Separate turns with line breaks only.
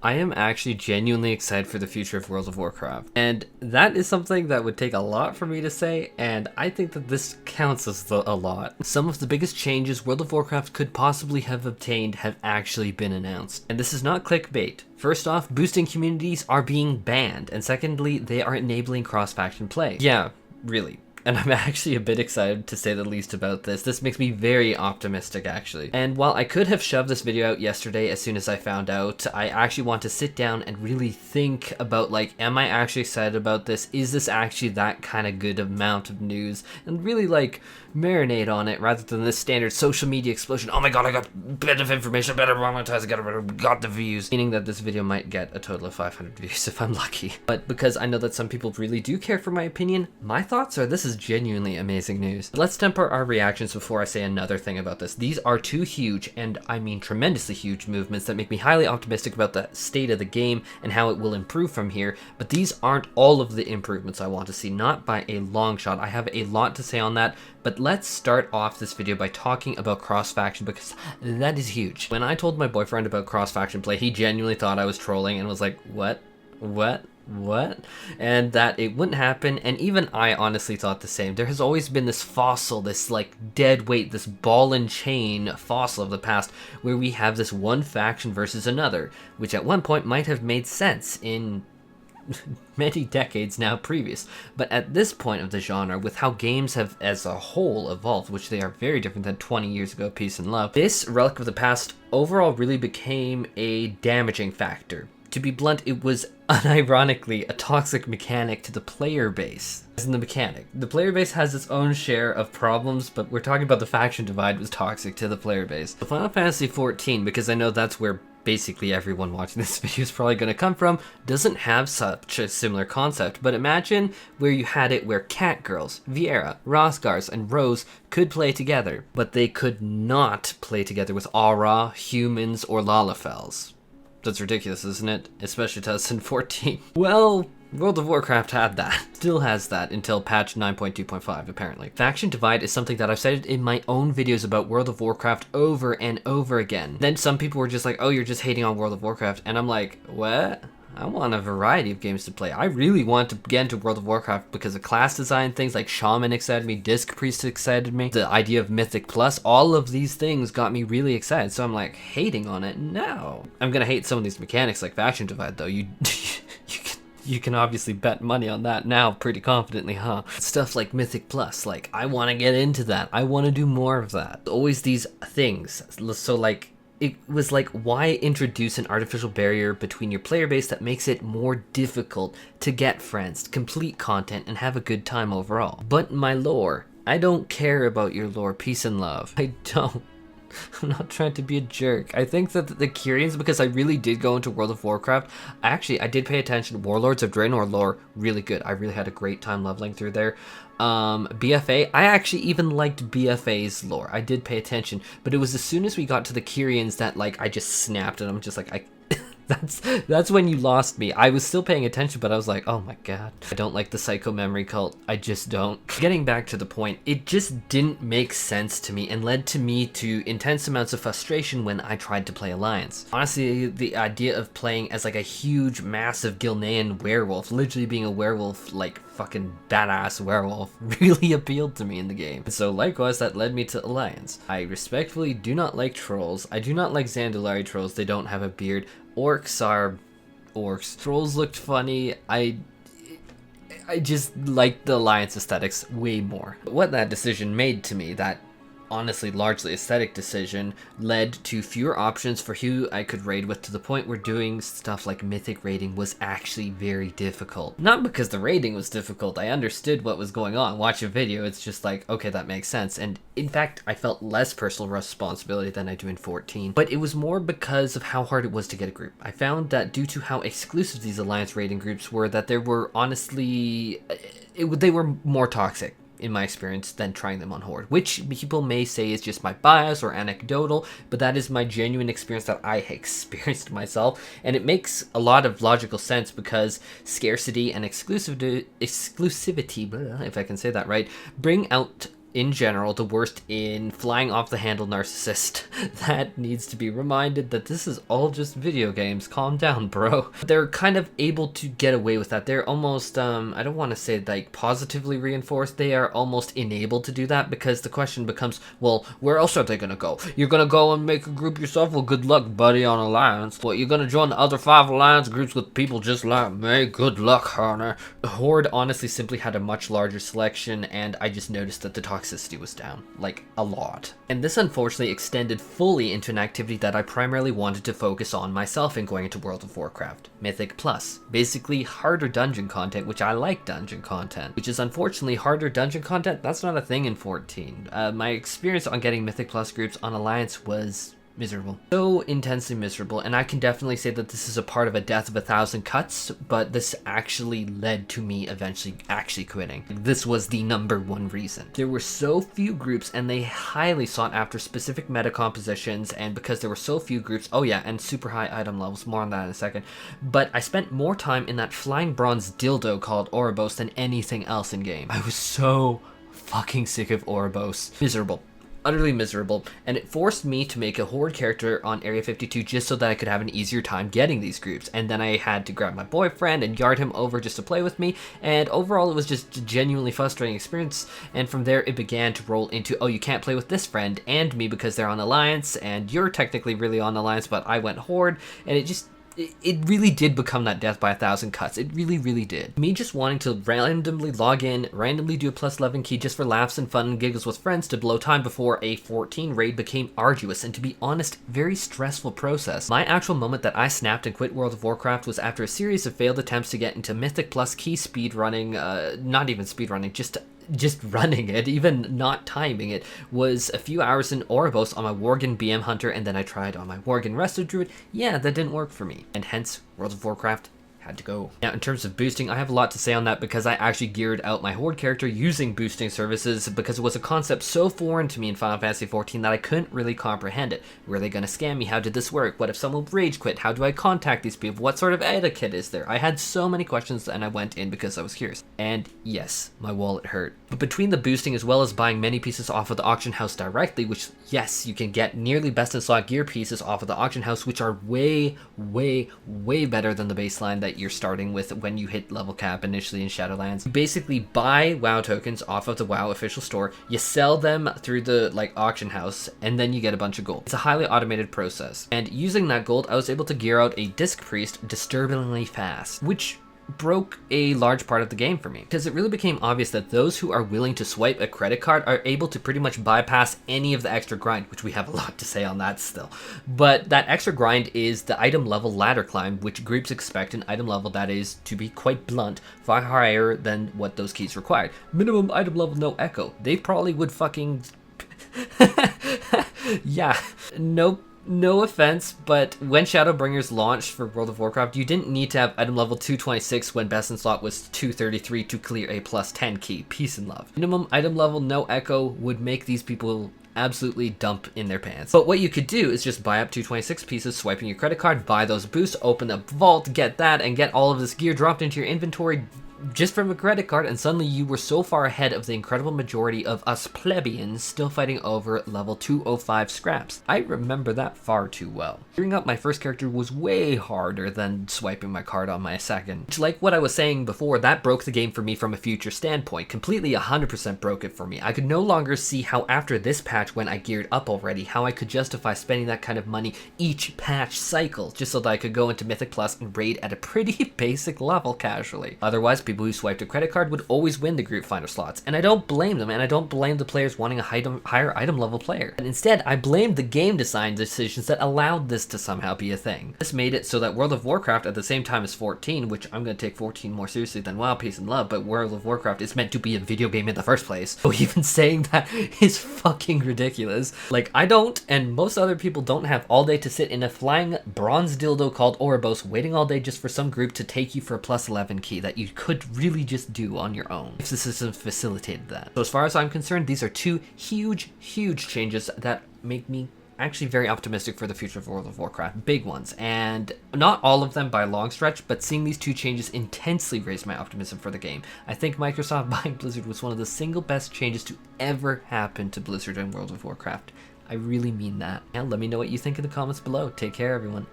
I am actually genuinely excited for the future of World of Warcraft. And that is something that would take a lot for me to say, and I think that this counts as a lot. Some of the biggest changes World of Warcraft could possibly have obtained have actually been announced. And this is not clickbait. First off, boosting communities are being banned, and secondly, they are enabling cross-faction play. Yeah, really. And I'm actually a bit excited to say the least about this. This makes me very optimistic, actually. And while I could have shoved this video out yesterday as soon as I found out, I actually want to sit down and really think about, like, am I actually excited about this? Is this actually that kind of good amount of news? And really, like, marinate on it rather than this standard social media explosion. Oh my god, I got a bit of information, I better monetize, I got the views. Meaning that this video might get a total of 500 views if I'm lucky. But because I know that some people really do care for my opinion, my thoughts are this is genuinely amazing news. Let's temper our reactions before I say another thing about this. These are two huge, and I mean tremendously huge, movements that make me highly optimistic about the state of the game and how it will improve from here, but these aren't all of the improvements I want to see, not by a long shot. I have a lot to say on that, but let's start off this video by talking about cross-faction because that is huge. When I told my boyfriend about cross-faction play, he genuinely thought I was trolling and was like, what? And that it wouldn't happen, and even I honestly thought the same. There has always been this fossil, this like dead weight, this ball and chain fossil of the past where we have this one faction versus another, which at one point might have made sense in many decades now previous, but at this point of the genre, with how games have as a whole evolved, which they are very different than 20 years ago, peace and love, this relic of the past overall really became a damaging factor. To be blunt, it was unironically a toxic mechanic to the player base. As in the mechanic. The player base has its own share of problems, but we're talking about the faction divide was toxic to the player base. The Final Fantasy XIV, because I know that's where basically everyone watching this video is probably going to come from, doesn't have such a similar concept, but imagine where you had it where Cat Girls, Viera, Rosgars, and Rose could play together, but they could not play together with Aura, humans, or Lalafels. That's ridiculous, isn't it? Especially 2014. Well, World of Warcraft had that. Still has that until patch 9.2.5, apparently. Faction divide is something that I've said in my own videos about World of Warcraft over and over again. Then some people were just like, oh, you're just hating on World of Warcraft. And I'm like, what? I want a variety of games to play. I really want to get into World of Warcraft because of class design, things like Shaman excited me, Disc Priest excited me, the idea of Mythic Plus, all of these things got me really excited. So I'm like, hating on it? No. I'm gonna hate some of these mechanics like Faction Divide though. You can obviously bet money on that now pretty confidently, huh? Stuff like Mythic Plus, like, I want to get into that. I want to do more of that. Always these things. So like, it was like, why introduce an artificial barrier between your player base that makes it more difficult to get friends, complete content, and have a good time overall? But my lore, I don't care about your lore, peace and love. I don't. I'm not trying to be a jerk. I think that the Kyrians, because I really did go into World of Warcraft, I did pay attention. Warlords of Draenor lore, really good. I really had a great time leveling through there. BFA, I actually even liked BFA's lore. I did pay attention, but it was as soon as we got to the Kyrians that, like, I just snapped and I'm just like, that's when you lost me. I was still paying attention, but I was like, oh my god. I don't like the Psycho Memory Cult. I just don't. Getting back to the point, it just didn't make sense to me and led to me to intense amounts of frustration when I tried to play Alliance. Honestly, the idea of playing as like a huge, massive Gilnean werewolf, literally being a werewolf, like fucking badass werewolf, really appealed to me in the game. So likewise, that led me to Alliance. I respectfully do not like trolls. I do not like Zandalari trolls. They don't have a beard. Orcs are orcs. Trolls looked funny. I just liked the Alliance aesthetics way more. What that decision made to me, that honestly largely aesthetic decision, led to fewer options for who I could raid with, to the point where doing stuff like Mythic raiding was actually very difficult. Not because the raiding was difficult, I understood what was going on. Watch a video, it's just like, okay, that makes sense. And in fact, I felt less personal responsibility than I do in 14. But it was more because of how hard it was to get a group. I found that due to how exclusive these Alliance raiding groups were, that there were honestly, they were more toxic, in my experience, than trying them on Horde, which people may say is just my bias or anecdotal, but that is my genuine experience that I experienced myself, and it makes a lot of logical sense because scarcity and exclusivity, if I can say that right, bring out in general, the worst in flying off the handle narcissist that needs to be reminded that this is all just video games. Calm down, bro. They're kind of able to get away with that. They're almost, I don't want to say like positively reinforced. They are almost enabled to do that, because the question becomes, well, where else are they gonna go? You're gonna go and make a group yourself? Well, good luck, buddy, on Alliance. What, you're gonna join the other 5 Alliance groups with people just like me? Good luck, honey. Horde honestly simply had a much larger selection, and I just noticed that the toxicity was down, like, a lot. And this unfortunately extended fully into an activity that I primarily wanted to focus on myself in going into World of Warcraft. Mythic Plus. Basically harder dungeon content, which I like dungeon content, which is unfortunately harder dungeon content. That's not a thing in 14. My experience on getting Mythic Plus groups on Alliance was miserable. So intensely miserable, and I can definitely say that this is a part of a death of 1,000 cuts, but this actually led to me eventually actually quitting. This was the #1 reason. There were so few groups, and they highly sought after specific meta compositions, and because there were so few groups, oh yeah, and super high item levels, more on that in a second, but I spent more time in that flying bronze dildo called Oribos than anything else in game. I was so fucking sick of Oribos. Miserable. Utterly miserable, and it forced me to make a Horde character on Area 52 just so that I could have an easier time getting these groups, and then I had to grab my boyfriend and yard him over just to play with me, and overall it was just a genuinely frustrating experience, and from there it began to roll into, oh, you can't play with this friend and me because they're on Alliance, and you're technically really on Alliance, but I went Horde, and it really did become that death by 1,000 cuts. It really, really did. Me just wanting to randomly log in, randomly do a +11 key just for laughs and fun and giggles with friends to blow time before a 14 raid became arduous and, to be honest, very stressful process. My actual moment that I snapped and quit World of Warcraft was after a series of failed attempts to get into Mythic Plus key speed running, not even speed running, just running it, even not timing it, was a few hours in Oribos on my Worgen BM Hunter, and then I tried on my Worgen Resto Druid. Yeah, that didn't work for me, and hence World of Warcraft had to go. Now, in terms of boosting, I have a lot to say on that because I actually geared out my Horde character using boosting services because it was a concept so foreign to me in Final Fantasy XIV that I couldn't really comprehend it. Were they going to scam me? How did this work? What if someone rage quit? How do I contact these people? What sort of etiquette is there? I had so many questions, and I went in because I was curious. And yes, my wallet hurt. But between the boosting as well as buying many pieces off of the auction house directly, which, yes, you can get nearly best in slot gear pieces off of the auction house, which are way, way, way better than the baseline that you're starting with when you hit level cap initially in Shadowlands. You basically buy WoW tokens off of the WoW official store, you sell them through the auction house, and then you get a bunch of gold. It's a highly automated process. And using that gold, I was able to gear out a Disc Priest disturbingly fast, which broke a large part of the game for me, because it really became obvious that those who are willing to swipe a credit card are able to pretty much bypass any of the extra grind, which we have a lot to say on that still. But that extra grind is the item level ladder climb, which groups expect an item level that is, to be quite blunt, far higher than what those keys required. Minimum item level, no echo. They probably would fucking yeah, nope. No offense, but when Shadowbringers launched for World of Warcraft, you didn't need to have item level 226 when best in slot was 233 to clear a +10 key. Peace and love. Minimum item level, no echo, would make these people absolutely dump in their pants. But what you could do is just buy up 226 pieces, swiping your credit card, buy those boosts, open a vault, get that, and get all of this gear dropped into your inventory just from a credit card, and suddenly you were so far ahead of the incredible majority of us plebeians still fighting over level 205 scraps. I remember that far too well. Gearing up my first character was way harder than swiping my card on my second. Which, like what I was saying before, that broke the game for me from a future standpoint. Completely 100% broke it for me. I could no longer see how after this patch, when I geared up already, how I could justify spending that kind of money each patch cycle just so that I could go into Mythic Plus and raid at a pretty basic level casually. Otherwise, people who swiped a credit card would always win the group finder slots, and I don't blame them, and I don't blame the players wanting a higher item level player. And instead, I blame the game design decisions that allowed this to somehow be a thing. This made it so that World of Warcraft at the same time as 14, which I'm going to take 14 more seriously than WoW, peace and love, but World of Warcraft is meant to be a video game in the first place. So even saying that is fucking ridiculous. Like, I don't, and most other people don't have all day to sit in a flying bronze dildo called Oribos waiting all day just for some group to take you for a +11 key that you could really just do on your own if the system facilitated that. So as far as I'm concerned, these are two huge changes that make me actually very optimistic for the future of World of Warcraft. Big ones. And not all of them by a long stretch, but seeing these 2 changes intensely raised my optimism for the game. I think Microsoft buying Blizzard was one of the single best changes to ever happen to Blizzard in World of Warcraft. I really mean that. And let me know what you think in the comments below. Take care, everyone.